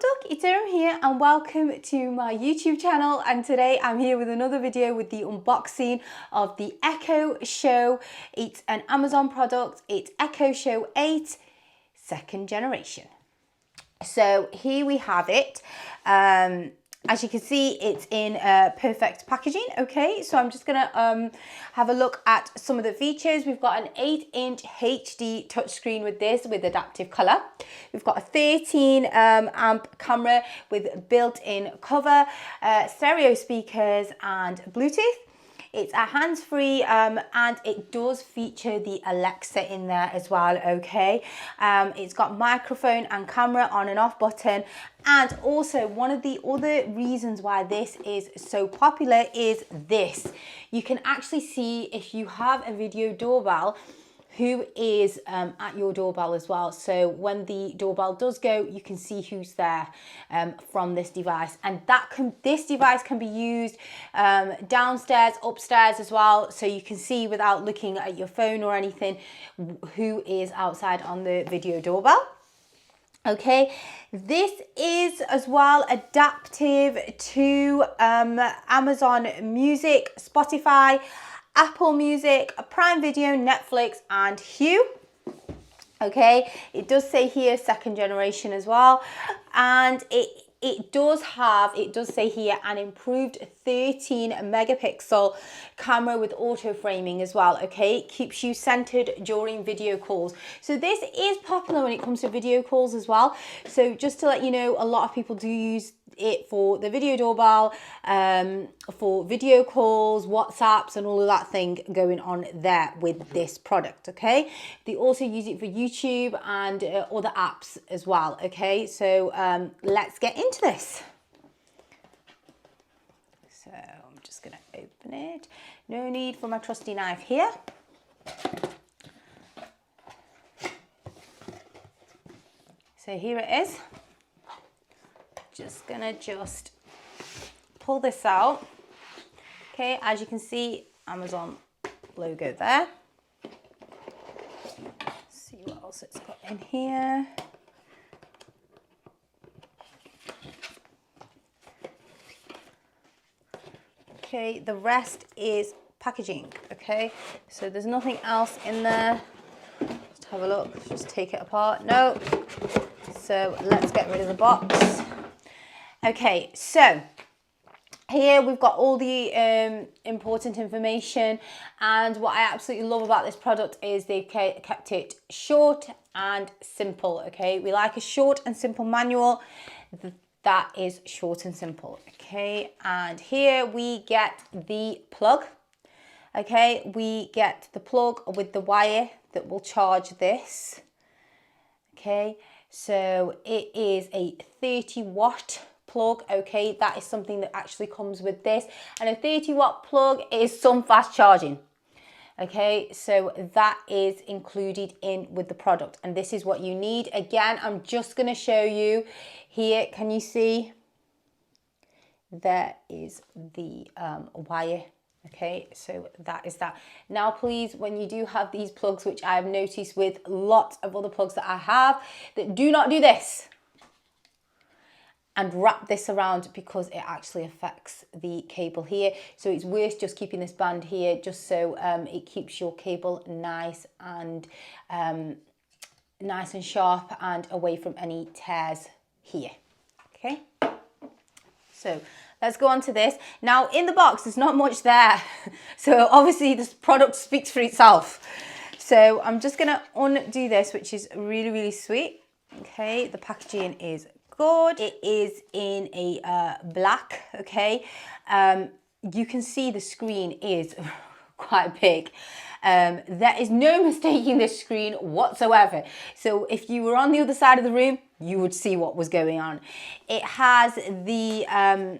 Duck, it's Erin here and welcome to my YouTube channel, and today I'm here with another video with the unboxing of the Echo Show. It's an Amazon product. It's Echo Show 8 second generation. So here we have it. As you can see, it's in perfect packaging. Okay, so I'm just gonna have a look at some of the features. We've got an 8-inch HD touchscreen with this, with adaptive color. We've got a 13 amp camera with built-in cover, stereo speakers and Bluetooth. It's a hands-free and it does feature the Alexa in there as well, okay? It's got microphone and camera on and off button. And also one of the other reasons why this is so popular is this. You can actually see if you have a video doorbell who is at your doorbell as well. So when the doorbell does go, you can see who's there from this device. And this device can be used downstairs, upstairs as well. So you can see without looking at your phone or anything who is outside on the video doorbell. Okay, this is as well adaptive to Amazon Music, Spotify, Apple Music, Prime Video, Netflix and Hue. Okay, it does say here second generation as well, and it does say here an improved 13 megapixel camera with auto framing as well. Okay, it keeps you centered during video calls. So this is popular when it comes to video calls as well. So just to let you know, a lot of people do use it for the video doorbell, for video calls, WhatsApps and all of that thing going on there with this product. Okay, they also use it for YouTube and other apps as well. Okay, so let's get into this. So I'm just gonna open it. No need for my trusty knife here. So here it is. Just gonna pull this out. Okay, as you can see, Amazon logo there. Let's see what else it's got in here. Okay, the rest is packaging. Okay, so there's nothing else in there. Let's have a look. Let's just take it apart. No. So let's get rid of the box. Okay, so here we've got all the important information, and what I absolutely love about this product is they've kept it short and simple. Okay, we like a short and simple manual. That is short and simple. Okay, and here we get the plug. Okay, we get the plug with the wire that will charge this. Okay, so it is a 30-watt plug. Okay, that is something that actually comes with this, and a 30-watt plug is some fast charging. Okay, so that is included in with the product, and this is what you need. Again, I'm just going to show you here. Can you see? There is the wire. Okay, so that is that. Now, please, when you do have these plugs, which I have noticed with lots of other plugs that I have, that do not do this and wrap this around, because it actually affects the cable here. So it's worth just keeping this band here, just so it keeps your cable nice and sharp and away from any tears here. Okay, so let's go on to this. Now, in the box, there's not much there. So obviously this product speaks for itself. So I'm just gonna undo this, which is really, really sweet. Okay, the packaging is good. It is in a black, okay. You can see the screen is quite big. There is no mistaking this screen whatsoever. So if you were on the other side of the room, you would see what was going on. It has the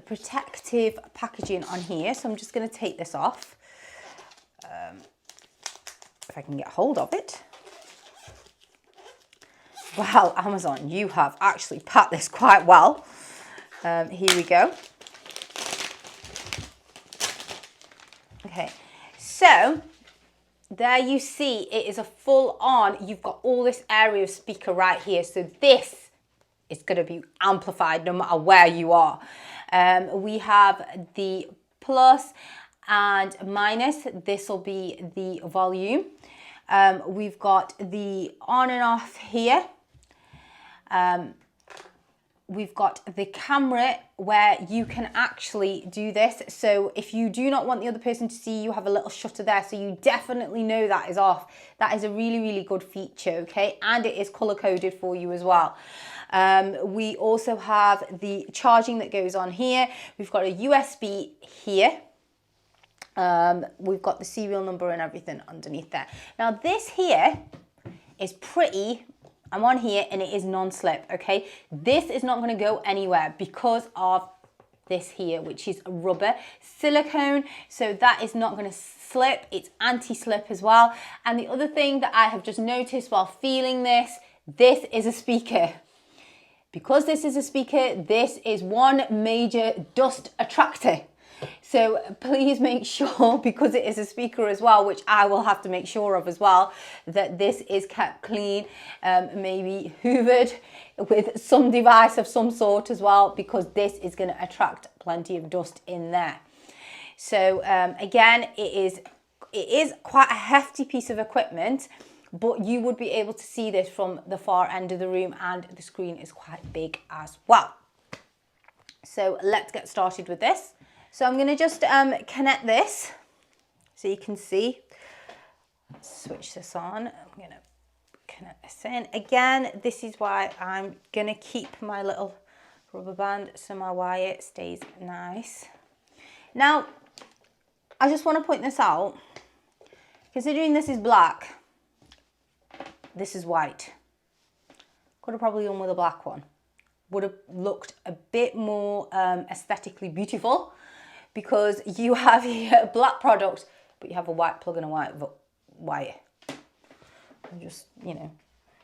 protective packaging on here. So I'm just going to take this off. If I can get hold of it. Wow, Amazon, you have actually packed this quite well. Here we go. Okay, so there you see it is a full on, you've got all this area of speaker right here. So this it's going to be amplified no matter where you are. We have the plus and minus. This will be the volume. We've got the on and off here. We've got the camera where you can actually do this. So if you do not want the other person to see, you have a little shutter there. So you definitely know that is off. That is a really, really good feature, okay? And it is color coded for you as well. We also have the charging that goes on here. We've got a USB here. We've got the serial number and everything underneath there. Now this here is pretty. I'm on here and it is non-slip, okay? This is not going to go anywhere because of this here, which is rubber silicone. So that is not going to slip. It's anti-slip as well. And the other thing that I have just noticed while feeling this is a speaker. Because this is a speaker, this is one major dust attractor. So please make sure, because it is a speaker as well, which I will have to make sure of as well, that this is kept clean, maybe hoovered with some device of some sort as well, because this is going to attract plenty of dust in there. So again, it is quite a hefty piece of equipment, but you would be able to see this from the far end of the room, and the screen is quite big as well. So let's get started with this. So I'm going to just connect this so you can see. Let's switch this on. I'm going to connect this in. Again, this is why I'm going to keep my little rubber band so my wire stays nice. Now, I just want to point this out. Considering this is black, this is white. Could have probably done with a black one. Would have looked a bit more aesthetically beautiful, because you have here a black product, but you have a white plug and a white wire. Just, you know,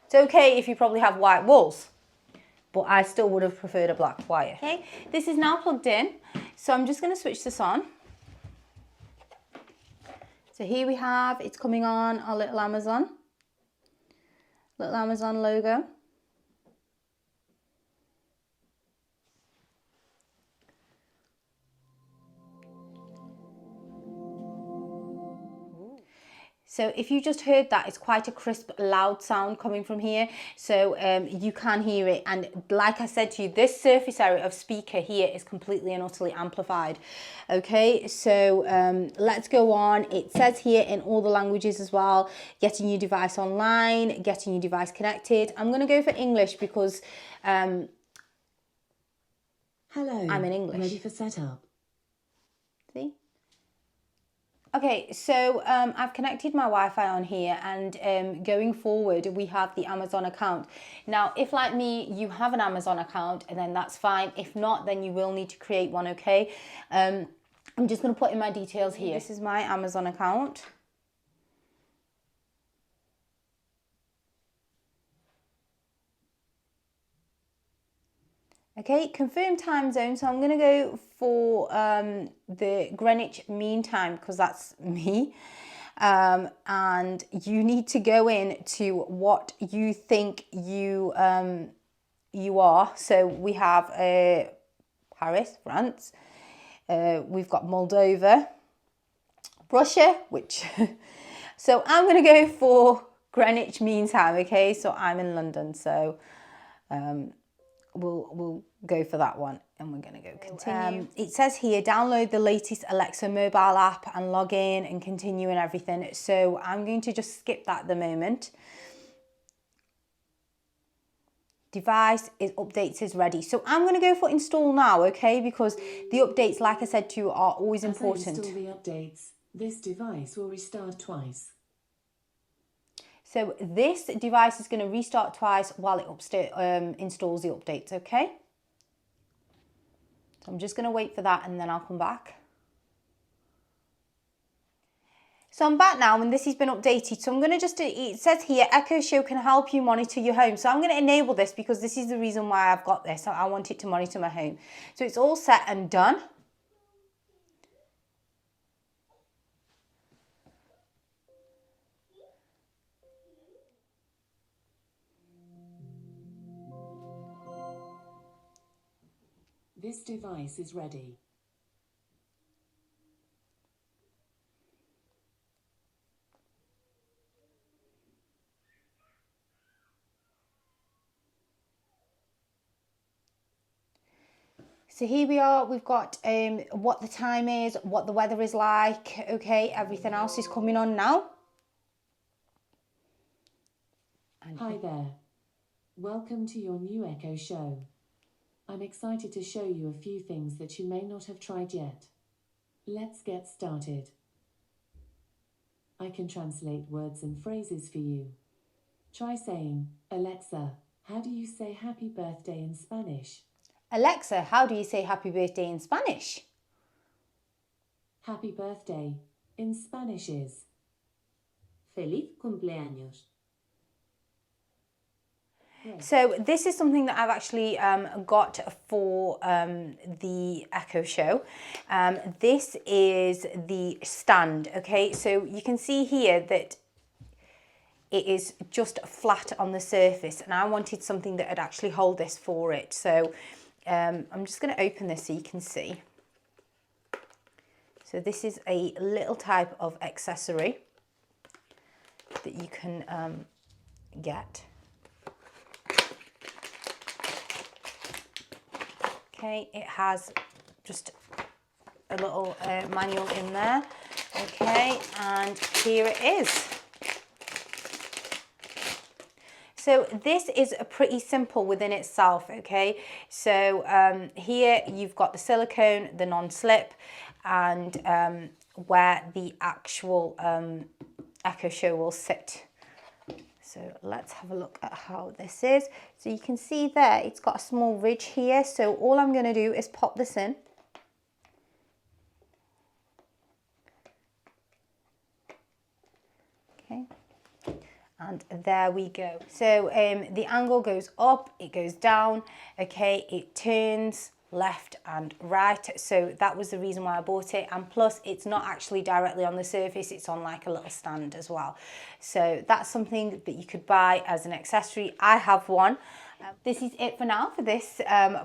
it's okay if you probably have white walls, but I still would have preferred a black wire. Okay, this is now plugged in, so I'm just going to switch this on. So here we have, it's coming on our little Amazon logo. So if you just heard that, it's quite a crisp, loud sound coming from here. So you can hear it. And like I said to you, this surface area of speaker here is completely and utterly amplified. Okay, so let's go on. It says here in all the languages as well, getting your device online, getting your device connected. I'm going to go for English because Hello, I'm in English. Ready for setup. See? Okay, so I've connected my Wi-Fi on here, and going forward we have the Amazon account. Now, if like me, you have an Amazon account, and then that's fine. If not, then you will need to create one, okay? I'm just going to put in my details here. This is my Amazon account. Okay, confirm time zone. So I'm going to go for the Greenwich Mean Time, because that's me. And you need to go in to what you think you are. So we have Paris, France. We've got Moldova, Russia, which... So I'm going to go for Greenwich Mean Time, okay? So I'm in London, so... We'll go for that one, and we're going to go continue. It says here, download the latest Alexa mobile app and log in and continue and everything. So I'm going to just skip that at the moment. Device updates is ready. So I'm going to go for install now, okay? Because the updates, like I said to you, are always important. As I install the updates, this device will restart twice. So this device is going to restart twice while it installs the updates, okay? So I'm just going to wait for that, and then I'll come back. So I'm back now, and this has been updated. So I'm going to just, it says here, Echo Show can help you monitor your home. So I'm going to enable this because this is the reason why I've got this. I want it to monitor my home. So it's all set and done. This device is ready. So here we are, we've got what the time is, what the weather is like, okay, everything else is coming on now. Hi there. Welcome to your new Echo Show. I'm excited to show you a few things that you may not have tried yet. Let's get started. I can translate words and phrases for you. Try saying, Alexa, how do you say happy birthday in Spanish? Alexa, how do you say happy birthday in Spanish? Happy birthday in Spanish is Feliz cumpleaños. So this is something that I've actually got for the Echo Show. This is the stand, okay? So you can see here that it is just flat on the surface, and I wanted something that would actually hold this for it. So I'm just going to open this so you can see. So this is a little type of accessory that you can get. Okay, it has just a little manual in there. Okay, and here it is. So this is pretty simple within itself, okay? So here you've got the silicone, the non-slip, and where the actual Echo Show will sit. So let's have a look at how this is. So you can see there, it's got a small ridge here. So all I'm going to do is pop this in. Okay. And there we go. So the angle goes up, it goes down, okay, it turns left and right. So that was the reason why I bought it. And plus it's not actually directly on the surface, it's on like a little stand as well. So that's something that you could buy as an accessory. I have one. This is it for now for this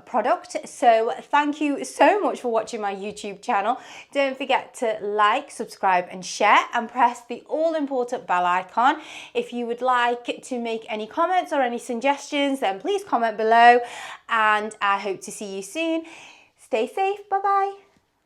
product. So thank you so much for watching my YouTube channel. Don't forget to like, subscribe and share, and press the all important bell icon. If you would like to make any comments or any suggestions, then please comment below, and I hope to see you soon. Stay safe. Bye bye.